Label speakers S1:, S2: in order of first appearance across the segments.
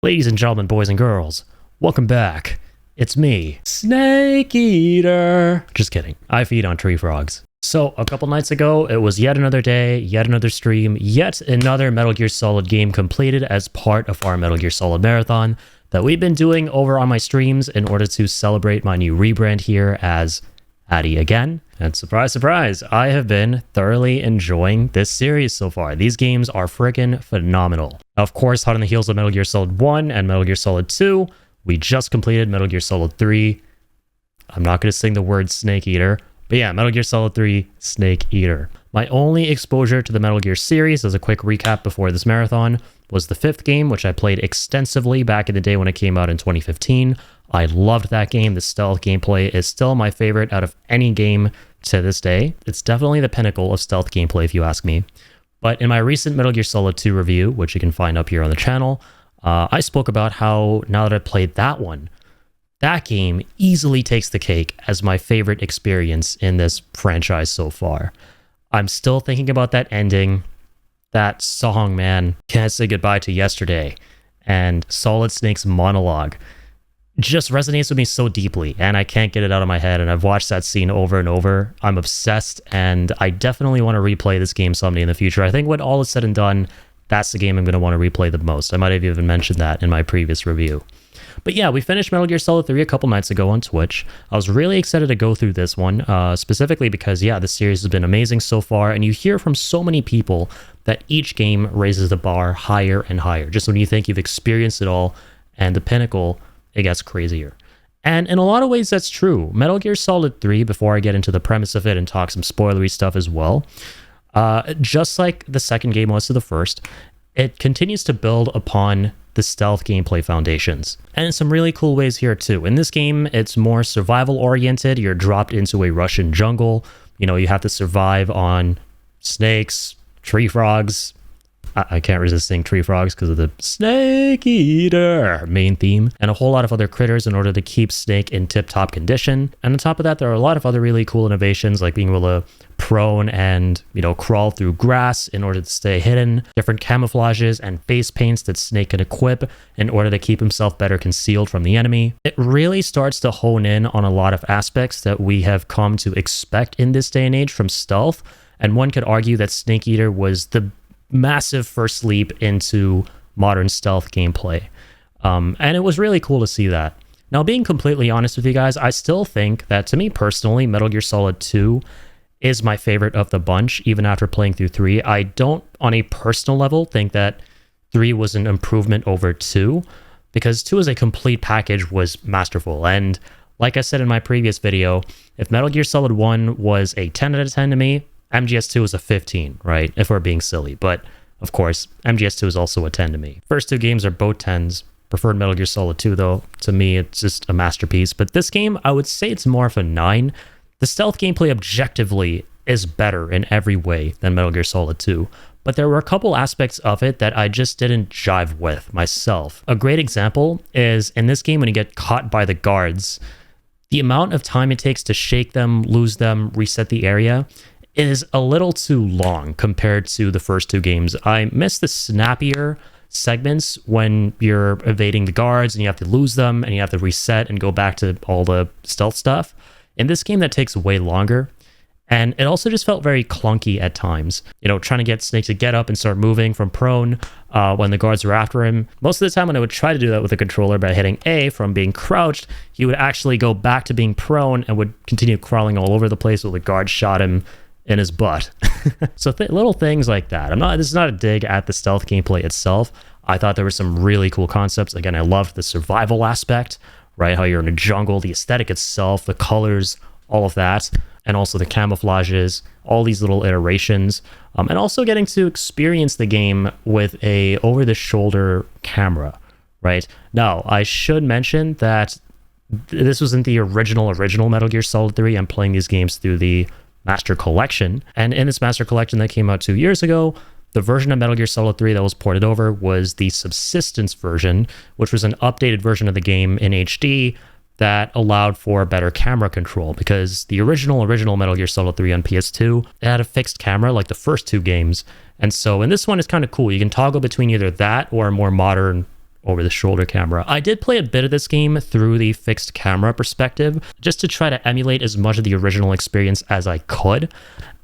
S1: Ladies and gentlemen, boys and girls, welcome back. It's me, Snake Eater. Just kidding. I feed on tree frogs. So a couple nights ago, it was yet another day, yet another stream, yet another Metal Gear Solid game completed as part of our Metal Gear Solid marathon that we've been doing over on my streams in order to celebrate my new rebrand here as Addy again. And surprise, surprise, I have been thoroughly enjoying this series so far. These games are freaking phenomenal. Of course, hot on the heels of Metal Gear Solid 1 and Metal Gear Solid 2, we just completed Metal Gear Solid 3. I'm not going to sing the word Snake Eater, but yeah, Metal Gear Solid 3, Snake Eater. My only exposure to the Metal Gear series, as a quick recap before this marathon, was the 5th game, which I played extensively back in the day when it came out in 2015. I loved that game. The stealth gameplay is still my favorite out of any game to this day. It's definitely the pinnacle of stealth gameplay if you ask me. But in my recent Metal Gear Solid 2 review, which you can find up here on the channel, I spoke about how now that I played that one, that game easily takes the cake as my favorite experience in this franchise so far. I'm still thinking about that ending, that song, man, Can't Say Goodbye to Yesterday, and Solid Snake's monologue just resonates with me so deeply, and I can't get it out of my head, and I've watched that scene over and over. I'm obsessed, and I definitely want to replay this game someday in the future. I think when all is said and done, that's the game I'm going to want to replay the most. I might have even mentioned that in my previous review. But yeah, we finished Metal Gear Solid 3 a couple nights ago on Twitch. I was really excited to go through this one, specifically because, yeah, the series has been amazing so far, and you hear from so many people that each game raises the bar higher and higher. Just when you think you've experienced it all, and the pinnacle, it gets crazier. And in a lot of ways, that's true. Metal Gear Solid 3, before I get into the premise of it and talk some spoilery stuff as well, just like the second game was to the first, it continues to build upon the stealth gameplay foundations. And in some really cool ways here too. In this game, it's more survival oriented. You're dropped into a Russian jungle. You know, you have to survive on snakes, tree frogs. I can't resist saying tree frogs because of the Snake Eater main theme, and a whole lot of other critters in order to keep Snake in tip-top condition. And on top of that, there are a lot of other really cool innovations, like being able to prone and, you know, crawl through grass in order to stay hidden, different camouflages and face paints that Snake can equip in order to keep himself better concealed from the enemy. It really starts to hone in on a lot of aspects that we have come to expect in this day and age from stealth, and one could argue that Snake Eater was the massive first leap into modern stealth gameplay. And it was really cool to see that. Now, being completely honest with you guys, I still think that, to me personally, Metal Gear Solid 2 is my favorite of the bunch, even after playing through 3. I don't, on a personal level, think that 3 was an improvement over 2, because 2 as a complete package was masterful. And like I said in my previous video, if Metal Gear Solid 1 was a 10 out of 10 to me, MGS2 is a 15, right? If we're being silly. But, of course, MGS2 is also a 10 to me. First two games are both 10s. Preferred Metal Gear Solid 2, though. To me, it's just a masterpiece. But this game, I would say it's more of a 9. The stealth gameplay objectively is better in every way than Metal Gear Solid 2. But there were a couple aspects of it that I just didn't jive with myself. A great example is in this game when you get caught by the guards, the amount of time it takes to shake them, lose them, reset the area is a little too long compared to the first two games. I miss the snappier segments when you're evading the guards and you have to lose them and you have to reset and go back to all the stealth stuff. In this game, that takes way longer. And it also just felt very clunky at times. You know, trying to get Snake to get up and start moving from prone when the guards were after him. Most of the time when I would try to do that with the controller by hitting A from being crouched, he would actually go back to being prone and would continue crawling all over the place while the guard shot him in his butt. So little things like that. This is not a dig at the stealth gameplay itself. I thought there were some really cool concepts. Again, I loved the survival aspect, right? How you're in a jungle, the aesthetic itself, the colors, all of that, and also the camouflages, all these little iterations, and also getting to experience the game with a over-the-shoulder camera, right? Now, I should mention that this wasn't the original Metal Gear Solid 3. I'm playing these games through the Master Collection, and in this Master Collection that came out 2 years ago, the version of Metal Gear Solid 3 that was ported over was the Subsistence version, which was an updated version of the game in HD that allowed for better camera control, because the original Metal Gear Solid 3 on PS2, it had a fixed camera like the first two games. And so in this one, it's kind of cool. You can toggle between either that or a more modern over the shoulder camera. I did play a bit of this game through the fixed camera perspective, just to try to emulate as much of the original experience as I could.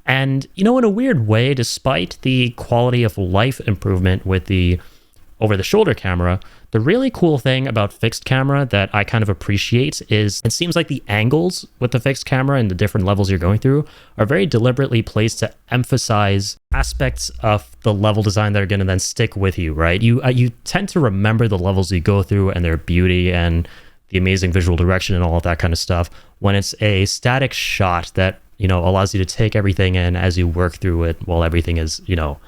S1: And, you know, in a weird way, despite the quality of life improvement with the over the shoulder camera, the really cool thing about fixed camera that I kind of appreciate is it seems like the angles with the fixed camera and the different levels you're going through are very deliberately placed to emphasize aspects of the level design that are going to then stick with you, right? You tend to remember the levels you go through and their beauty and the amazing visual direction and all of that kind of stuff when it's a static shot that, you know, allows you to take everything in as you work through it while everything is, you know,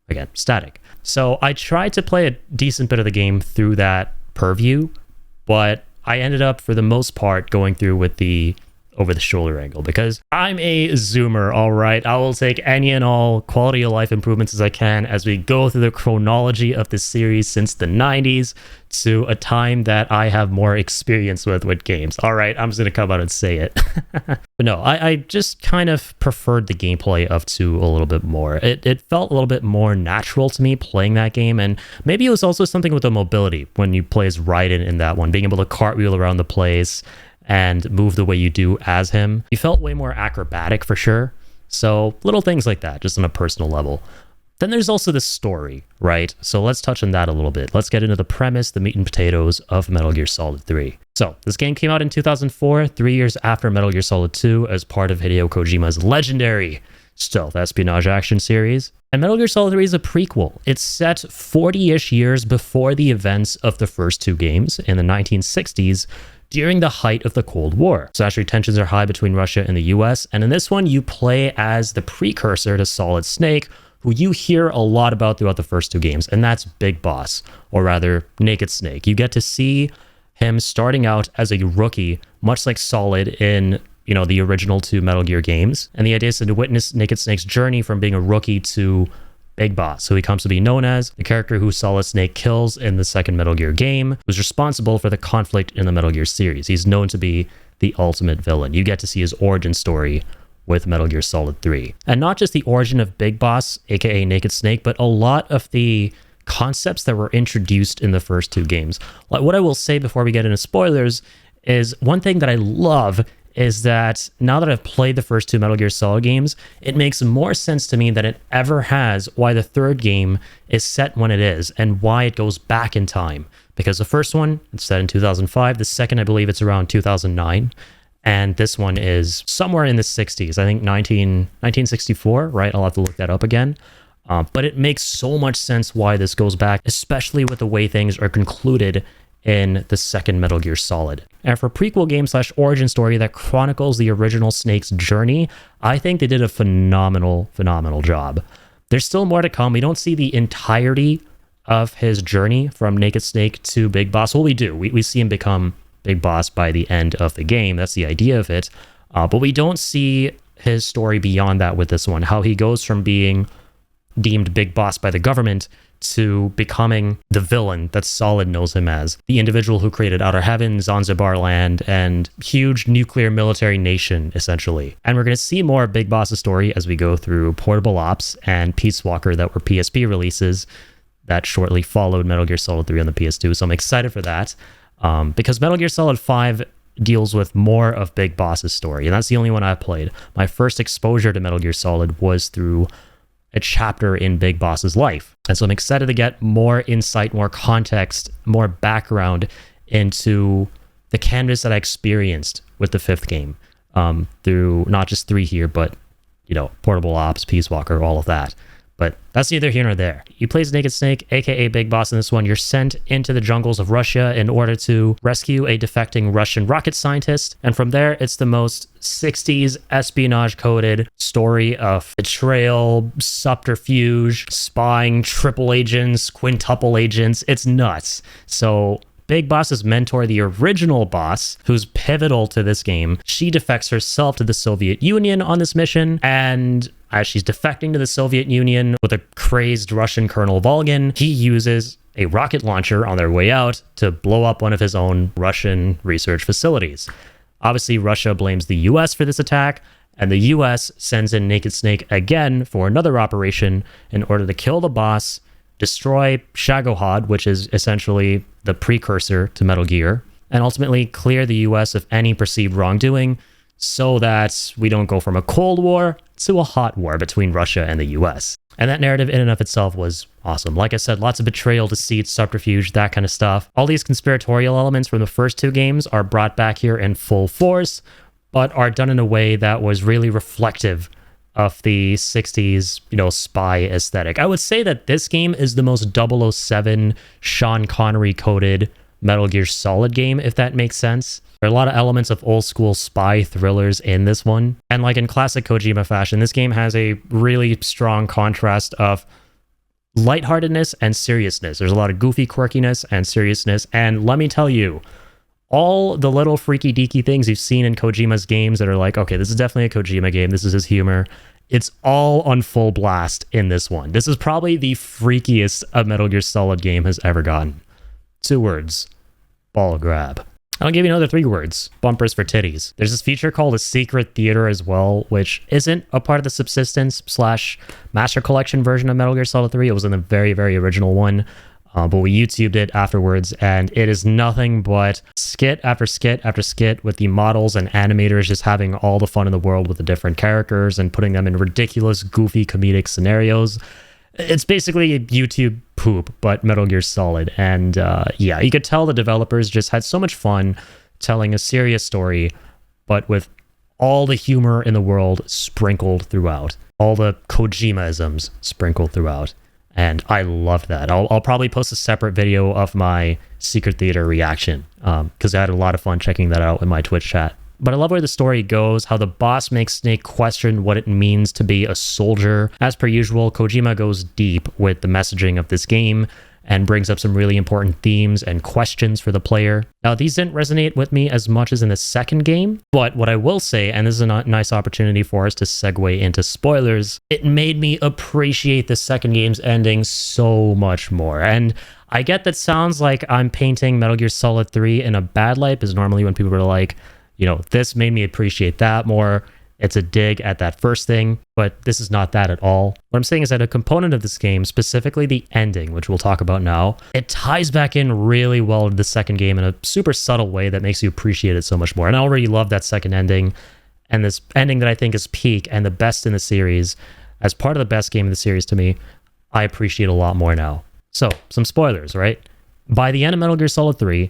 S1: again, static. So I tried to play a decent bit of the game through that purview, but I ended up, for the most part, going through with the over-the-shoulder angle because I'm a zoomer, all right? I will take any and all quality of life improvements as I can as we go through the chronology of this series since the 90s to a time that I have more experience with games. All right, I'm just going to come out and say it. But no, I just kind of preferred the gameplay of 2 a little bit more. It felt a little bit more natural to me playing that game, and maybe it was also something with the mobility when you play as Raiden in that one, being able to cartwheel around the place and move the way you do as him. You felt way more acrobatic for sure. So little things like that, just on a personal level. Then there's also the story, right? So let's touch on that a little bit. Let's get into the premise, the meat and potatoes of Metal Gear Solid 3. So this game came out in 2004, 3 years after Metal Gear Solid 2 as part of Hideo Kojima's legendary stealth espionage action series. And Metal Gear Solid 3 is a prequel. It's set 40-ish years before the events of the first 2 games in the 1960s, during the height of the Cold War. So actually tensions are high between Russia and the US, and in this one you play as the precursor to Solid Snake, who you hear a lot about throughout the first 2 games, and that's Big Boss, or rather Naked Snake. You get to see him starting out as a rookie, much like Solid in, you know, the original 2 Metal Gear games. And the idea is to witness Naked Snake's journey from being a rookie to Big Boss, who he comes to be known as, the character who Solid Snake kills in the second Metal Gear game, who's responsible for the conflict in the Metal Gear series. He's known to be the ultimate villain. You get to see his origin story with Metal Gear Solid 3. And not just the origin of Big Boss, aka Naked Snake, but a lot of the concepts that were introduced in the first 2 games. Like, what I will say before we get into spoilers is one thing that I love is that now that I've played the first 2 Metal Gear Solid games, it makes more sense to me than it ever has why the third game is set when it is and why it goes back in time. Because the first one, it's set in 2005. The second, I believe it's around 2009. And this one is somewhere in the 60s. I think 1964, right? I'll have to look that up again. But it makes so much sense why this goes back, especially with the way things are concluded in the second Metal Gear Solid. And for a prequel game / origin story that chronicles the original Snake's journey, I think they did a phenomenal job. There's still more to come. We don't see the entirety of his journey from Naked Snake to Big Boss. Well, we do. We see him become Big Boss by the end of the game. That's the idea of it. But we don't see his story beyond that with this one. How he goes from being deemed Big Boss by the government to becoming the villain that Solid knows him as, the individual who created Outer Heaven, Zanzibar Land, and huge nuclear military nation, essentially. And we're going to see more of Big Boss's story as we go through Portable Ops and Peace Walker that were PSP releases that shortly followed Metal Gear Solid 3 on the PS2, so I'm excited for that. Because Metal Gear Solid 5 deals with more of Big Boss's story, and that's the only one I've played. My first exposure to Metal Gear Solid was through a chapter in Big Boss's life. And so I'm excited to get more insight, more context, more background into the canvas that I experienced with the 5th game, through not just 3 here, but, you know, Portable Ops, Peace Walker, all of that. But that's neither here nor there. You play as Naked Snake, aka Big Boss in this one. You're sent into the jungles of Russia in order to rescue a defecting Russian rocket scientist. And from there, it's the most 60s espionage-coded story of betrayal, subterfuge, spying, triple agents, quintuple agents. It's nuts. So Big Boss's mentor, the original boss, who's pivotal to this game, she defects herself to the Soviet Union on this mission, and as she's defecting to the Soviet Union with a crazed Russian Colonel Volgin, he uses a rocket launcher on their way out to blow up one of his own Russian research facilities. Obviously, Russia blames the US for this attack, and the US sends in Naked Snake again for another operation in order to kill the boss destroy Shagohod, which is essentially the precursor to Metal Gear, and ultimately clear the US of any perceived wrongdoing so that we don't go from a Cold War to a hot war between Russia and the US. And that narrative in and of itself was awesome. Like I said, lots of betrayal, deceit, subterfuge, that kind of stuff. All these conspiratorial elements from the first two games are brought back here in full force, but are done in a way that was really reflective of the 60s, spy aesthetic. I would say that this game is the most 007 Sean Connery coded Metal Gear Solid game, if that makes sense. There are a lot of elements of old school spy thrillers in this one. And like in classic Kojima fashion, this game has a really strong contrast of lightheartedness and seriousness. There's a lot of goofy quirkiness and seriousness. And let me tell you, all the little freaky deaky things you've seen in Kojima's games that are like, okay, this is definitely a Kojima game, this is his humor, it's all on full blast in this one. This is probably the freakiest a Metal Gear Solid game has ever gotten. 2 words: ball grab. I'll give you another 3 words: bumpers for titties. There's this feature called a secret theater as well, which isn't a part of the subsistence / master collection version of Metal Gear Solid 3. It was in the very, very original one. But we YouTubed it afterwards, and it is nothing but skit after skit after skit with the models and animators just having all the fun in the world with the different characters and putting them in ridiculous, goofy, comedic scenarios. It's basically a YouTube poop, but Metal Gear Solid. And yeah, you could tell the developers just had so much fun telling a serious story, but with all the humor in the world sprinkled throughout. All the Kojima-isms sprinkled throughout. And I loved that. I'll probably post a separate video of my Secret Theater reaction because I had a lot of fun checking that out in my Twitch chat. But I love where the story goes, how the boss makes Snake question what it means to be a soldier. As per usual, Kojima goes deep with the messaging of this game and brings up some really important themes and questions for the player. Now, these didn't resonate with me as much as in the second game, but what I will say, and this is a nice opportunity for us to segue into spoilers, it made me appreciate the second game's ending so much more. And I get that sounds like I'm painting Metal Gear Solid 3 in a bad light, because normally when people are like, this made me appreciate that more, it's a dig at that first thing, but this is not that at all. What I'm saying is that a component of this game, specifically the ending, which we'll talk about now, it ties back in really well to the second game in a super subtle way that makes you appreciate it so much more. And I already love that second ending, and this ending that I think is peak and the best in the series, as part of the best game in the series to me, I appreciate a lot more now. So, some spoilers, right? By the end of Metal Gear Solid 3,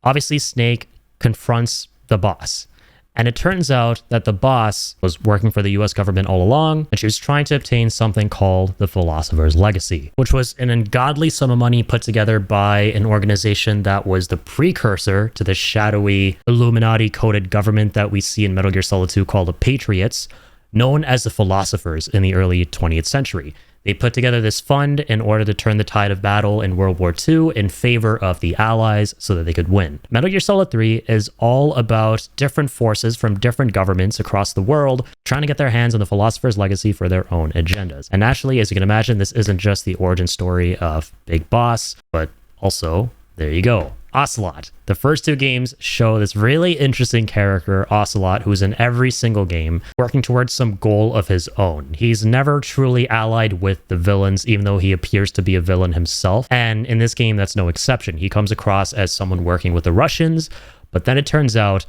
S1: obviously Snake confronts the boss. And it turns out that the boss was working for the US government all along, and she was trying to obtain something called the Philosopher's Legacy, which was an ungodly sum of money put together by an organization that was the precursor to the shadowy Illuminati-coded government that we see in Metal Gear Solid 2 called the Patriots, known as the Philosophers in the early 20th century. They put together this fund in order to turn the tide of battle in World War II in favor of the Allies so that they could win. Metal Gear Solid 3 is all about different forces from different governments across the world trying to get their hands on the Philosopher's Legacy for their own agendas. And naturally, as you can imagine, this isn't just the origin story of Big Boss, but also, there you go, Ocelot. The first 2 games show this really interesting character, Ocelot, who's in every single game, working towards some goal of his own. He's never truly allied with the villains, even though he appears to be a villain himself. And in this game, that's no exception. He comes across as someone working with the Russians, but then it turns out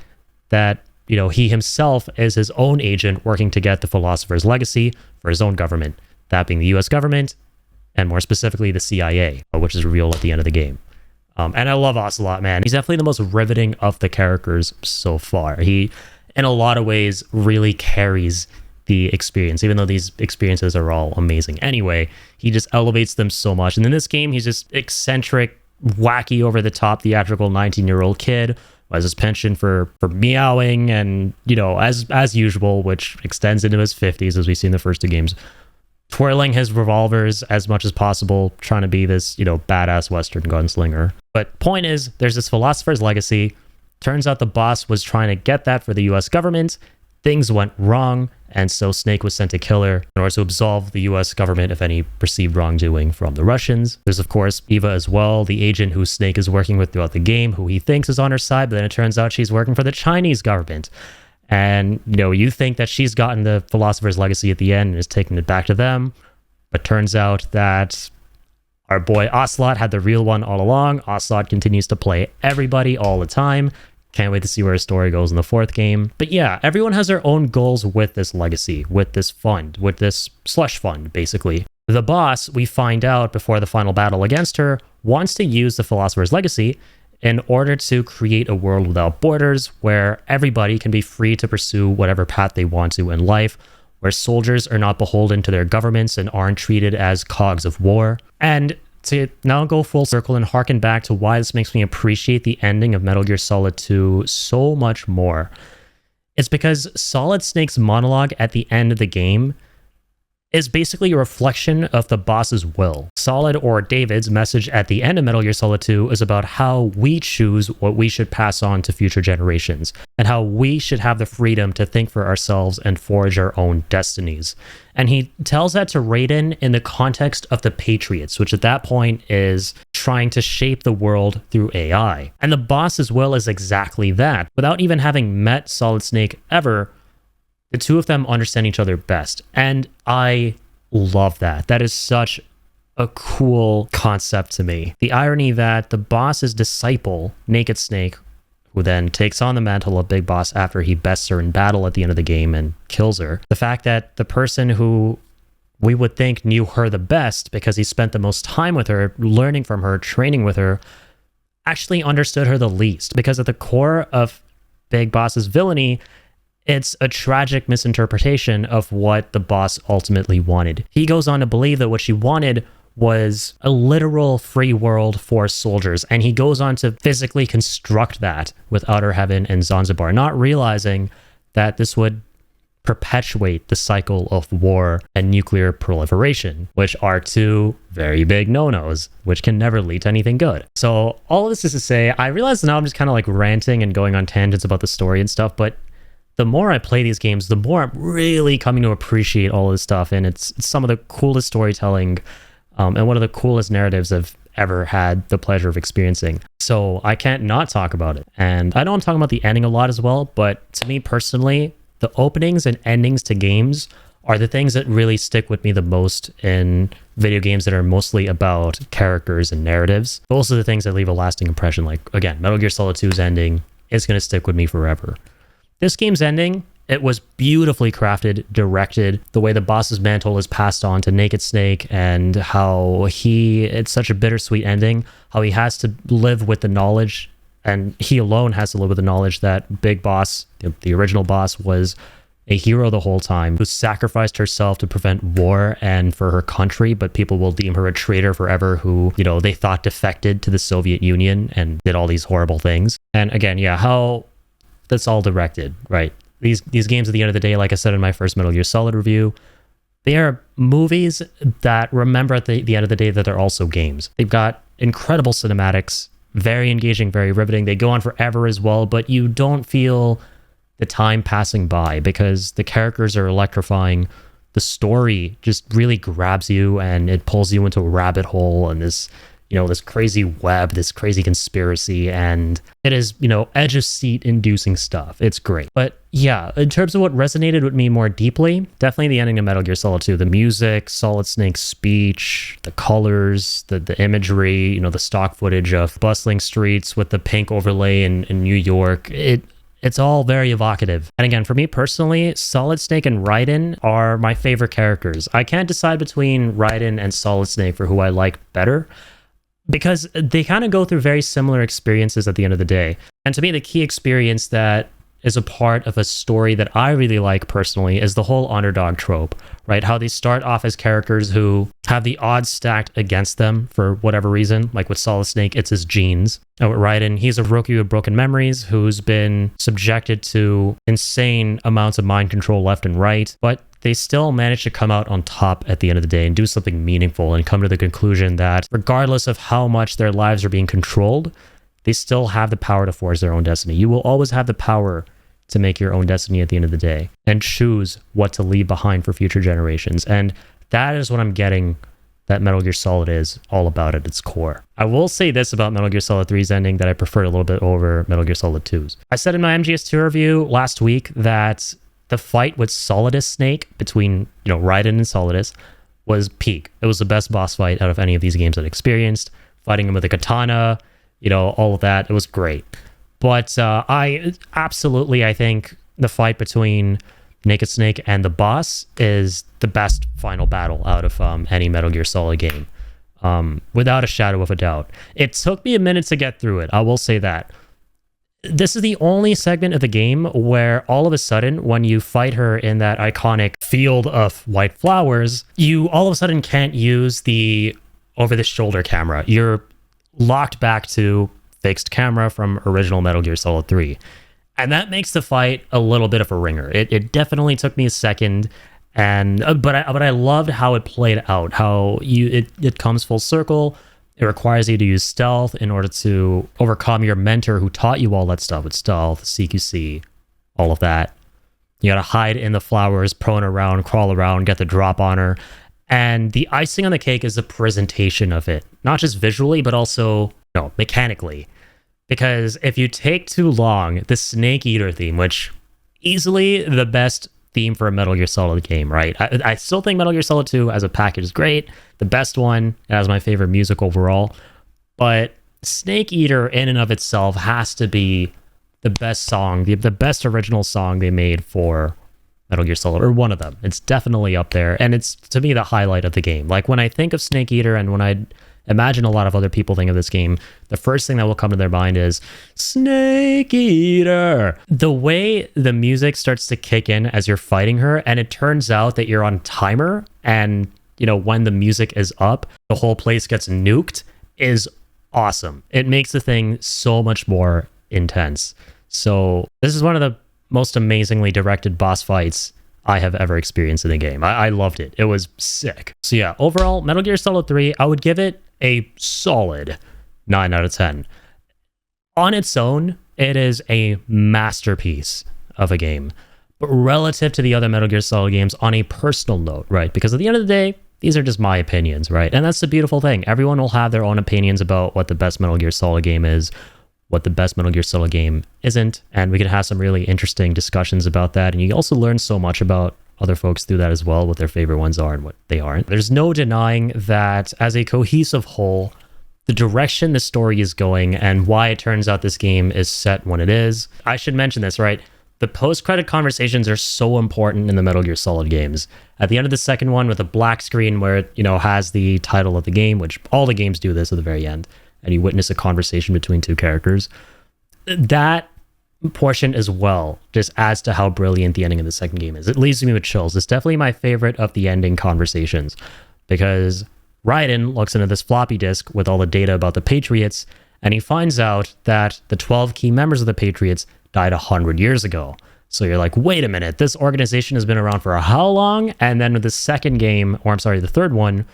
S1: that, he himself is his own agent working to get the Philosopher's Legacy for his own government, that being the US government, and more specifically the CIA, which is revealed at the end of the game. And I love Ocelot, man. He's definitely the most riveting of the characters so far. He, in a lot of ways, really carries the experience, even though these experiences are all amazing. Anyway, he just elevates them so much. And in this game, he's just eccentric, wacky, over-the-top, theatrical 19-year-old kid who has his penchant for meowing and, as usual, which extends into his 50s, as we see in the first 2 games, twirling his revolvers as much as possible, trying to be this, badass Western gunslinger. But point is, there's this Philosopher's Legacy. Turns out the boss was trying to get that for the US government. Things went wrong, and so Snake was sent to kill her in order to absolve the US government of any perceived wrongdoing from the Russians. There's, of course, Eva as well, the agent who Snake is working with throughout the game, who he thinks is on her side, but then it turns out she's working for the Chinese government. And, you think that she's gotten the Philosopher's Legacy at the end and is taking it back to them. But turns out that Our boy Ocelot had the real one all along. Ocelot continues to play everybody all the time. Can't wait to see where his story goes in the 4th game. But yeah, everyone has their own goals with this legacy, with this fund, with this slush fund, basically. The boss, we find out before the final battle against her, wants to use the Philosopher's Legacy in order to create a world without borders where everybody can be free to pursue whatever path they want to in life, where soldiers are not beholden to their governments and aren't treated as cogs of war. And to now go full circle and harken back to why this makes me appreciate the ending of Metal Gear Solid 2 so much more. It's because Solid Snake's monologue at the end of the game is basically a reflection of the boss's will. Solid, or David's, message at the end of Metal Gear Solid 2 is about how we choose what we should pass on to future generations, and how we should have the freedom to think for ourselves and forge our own destinies. And he tells that to Raiden in the context of the Patriots, which at that point is trying to shape the world through AI. And the boss's will is exactly that. Without even having met Solid Snake ever, the two of them understand each other best. And I love that. That is such a cool concept to me. The irony that the boss's disciple, Naked Snake, who then takes on the mantle of Big Boss after he bests her in battle at the end of the game and kills her. The fact that the person who we would think knew her the best because he spent the most time with her, learning from her, training with her, actually understood her the least. Because at the core of Big Boss's villainy, it's a tragic misinterpretation of what the boss ultimately wanted. He goes on to believe that what she wanted was a literal free world for soldiers, and he goes on to physically construct that with Outer Heaven and Zanzibar, not realizing that this would perpetuate the cycle of war and nuclear proliferation, which are two very big no-nos, which can never lead to anything good. So all of this is to say, I realize now I'm just kind of like ranting and going on tangents about the story and stuff, but the more I play these games, the more I'm really coming to appreciate all this stuff. And it's some of the coolest storytelling and one of the coolest narratives I've ever had the pleasure of experiencing. So I can't not talk about it. And I know I'm talking about the ending a lot as well, but to me personally, the openings and endings to games are the things that really stick with me the most in video games that are mostly about characters and narratives. Those are the things that leave a lasting impression. Like, again, Metal Gear Solid 2's ending is going to stick with me forever. This game's ending, it was beautifully crafted, directed, the way the boss's mantle is passed on to Naked Snake, and how it's such a bittersweet ending, how he has to live with the knowledge, and he alone has to live with the knowledge that Big Boss, the original boss, was a hero the whole time, who sacrificed herself to prevent war and for her country, but people will deem her a traitor forever, who, they thought defected to the Soviet Union and did all these horrible things. And again, yeah, how that's all directed, right? These games at the end of the day, like I said in my first Metal Gear Solid review, they are movies that remember at the end of the day that they're also games. They've got incredible cinematics, very engaging, very riveting. They go on forever as well, but you don't feel the time passing by because the characters are electrifying. The story just really grabs you and it pulls you into a rabbit hole and this crazy web, this crazy conspiracy, and it is, edge of seat inducing stuff. It's great. But yeah, in terms of what resonated with me more deeply, definitely the ending of Metal Gear Solid 2. The music, Solid Snake's speech, the colors, the imagery, the stock footage of bustling streets with the pink overlay in New York. It's all very evocative. And again, for me personally, Solid Snake and Raiden are my favorite characters. I can't decide between Raiden and Solid Snake for who I like better, because they kind of go through very similar experiences at the end of the day. And to me, the key experience that is a part of a story that I really like personally is the whole underdog trope, right? How they start off as characters who have the odds stacked against them for whatever reason. Like with Solid Snake, it's his genes. And with Raiden, he's a rookie with broken memories who's been subjected to insane amounts of mind control left and right, but they still manage to come out on top at the end of the day and do something meaningful and come to the conclusion that regardless of how much their lives are being controlled, they still have the power to forge their own destiny. You will always have the power to make your own destiny at the end of the day and choose what to leave behind for future generations. And that is what I'm getting that Metal Gear Solid is all about at its core. I will say this about Metal Gear Solid 3's ending that I preferred a little bit over Metal Gear Solid 2's. I said in my MGS2 review last week that the fight with Solidus Snake between, Raiden and Solidus was peak. It was the best boss fight out of any of these games I'd experienced. Fighting him with a katana, all of that. It was great. But I think the fight between Naked Snake and the boss is the best final battle out of any Metal Gear Solid game. Without a shadow of a doubt. It took me a minute to get through it. I will say that. This is the only segment of the game where all of a sudden, when you fight her in that iconic field of white flowers, you all of a sudden can't use the over-the-shoulder camera. You're locked back to fixed camera from original Metal Gear Solid 3. And that makes the fight a little bit of a ringer. It definitely took me a second, but I loved how it played out, how it comes full circle. It requires you to use stealth in order to overcome your mentor who taught you all that stuff with stealth, CQC, all of that. You gotta hide in the flowers, prone around, crawl around, get the drop on her. And the icing on the cake is the presentation of it. Not just visually, but also mechanically. Because if you take too long, the Snake Eater theme, which easily the best theme for a Metal Gear Solid game, right? I still think Metal Gear Solid 2 as a package is great. The best one. It has my favorite music overall. But Snake Eater in and of itself has to be the best song, the best original song they made for Metal Gear Solid, or one of them. It's definitely up there. And it's, to me, the highlight of the game. Like, when I think of Snake Eater and when I imagine a lot of other people think of this game, the first thing that will come to their mind is Snake Eater. The way the music starts to kick in as you're fighting her, and it turns out that you're on timer, and when the music is up, the whole place gets nuked, is awesome. It makes the thing so much more intense. So this is one of the most amazingly directed boss fights I have ever experienced in a game. I loved it. It was sick. So yeah, overall, Metal Gear Solid 3, I would give it a solid 9 out of 10. On its own, it is a masterpiece of a game. But relative to the other Metal Gear Solid games, on a personal note, right? Because at the end of the day, these are just my opinions, right? And that's the beautiful thing. Everyone will have their own opinions about what the best Metal Gear Solid game is, what the best Metal Gear Solid game isn't, and we can have some really interesting discussions about that. And you also learn so much about other folks through that as well, what their favorite ones are and what they aren't. There's no denying that as a cohesive whole, the direction the story is going and why it turns out this game is set when it is. I should mention this, right? The post-credit conversations are so important in the Metal Gear Solid games. At the end of the second one with a black screen where it, has the title of the game, which all the games do this at the very end, and you witness a conversation between two characters, that portion as well just adds to how brilliant the ending of the second game is. It leaves me with chills. It's definitely my favorite of the ending conversations, because Raiden looks into this floppy disk with all the data about the Patriots, and he finds out that the 12 key members of the Patriots died 100 years ago. So you're like, wait a minute, this organization has been around for how long? And then with the second game, the third one,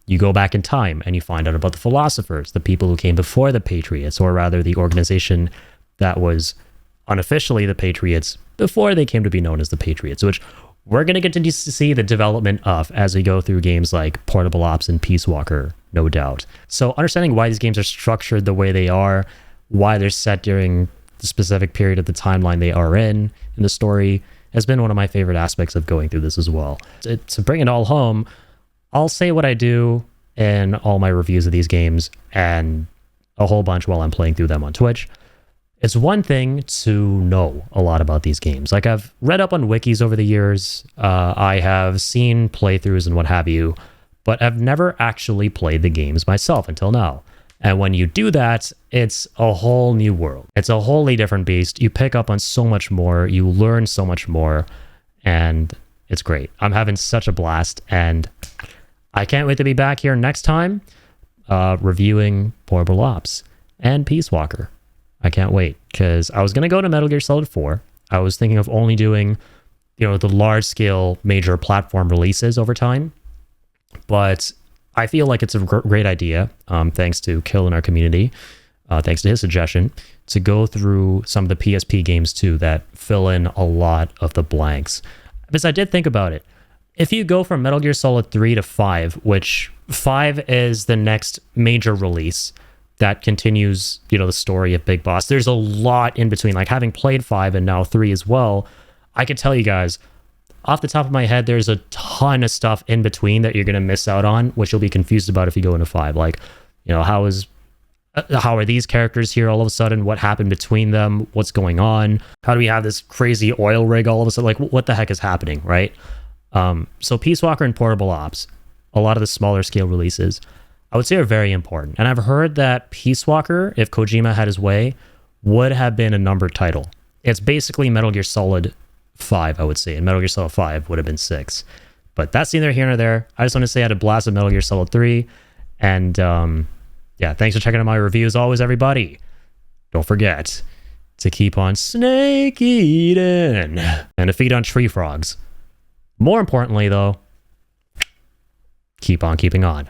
S1: you go back in time and you find out about the philosophers, the people who came before the Patriots, or rather the organization that was unofficially the Patriots before they came to be known as the Patriots, which we're going to get to see the development of as we go through games like Portable Ops and Peace Walker, no doubt. So understanding why these games are structured the way they are, why they're set during the specific period of the timeline they are in the story, has been one of my favorite aspects of going through this as well. To bring it all home, I'll say what I do in all my reviews of these games and a whole bunch while I'm playing through them on Twitch. It's one thing to know a lot about these games. Like, I've read up on wikis over the years. I have seen playthroughs and what have you, but I've never actually played the games myself until now. And when you do that, it's a whole new world. It's a wholly different beast. You pick up on so much more. You learn so much more. And it's great. I'm having such a blast. And I can't wait to be back here next time reviewing Portable Ops and Peace Walker. I can't wait, because I was going to go to Metal Gear Solid 4. I was thinking of only doing, the large-scale major platform releases over time. But I feel like it's a great idea, thanks to Kill in our community, thanks to his suggestion, to go through some of the PSP games too that fill in a lot of the blanks. Because I did think about it. If you go from Metal Gear Solid 3 to 5, which 5 is the next major release that continues, the story of Big Boss. There's a lot in between. Like, having played 5 and now 3 as well, I could tell you guys, off the top of my head, there's a ton of stuff in between that you're going to miss out on, which you'll be confused about if you go into 5. Like, you know, how are these characters here all of a sudden? What happened between them? What's going on? How do we have this crazy oil rig all of a sudden? Like, what the heck is happening, right? So Peace Walker and Portable Ops, a lot of the smaller scale releases, I would say are very important. And I've heard that Peace Walker, if Kojima had his way, would have been a numbered title. It's basically Metal Gear Solid 5, I would say, and Metal Gear Solid 5 would have been 6. But that's neither here nor there. I just want to say I had a blast with Metal Gear Solid 3, and yeah, thanks for checking out my review as always, everybody. Don't forget to keep on snake eating and to feed on tree frogs. More importantly, though, keep on keeping on.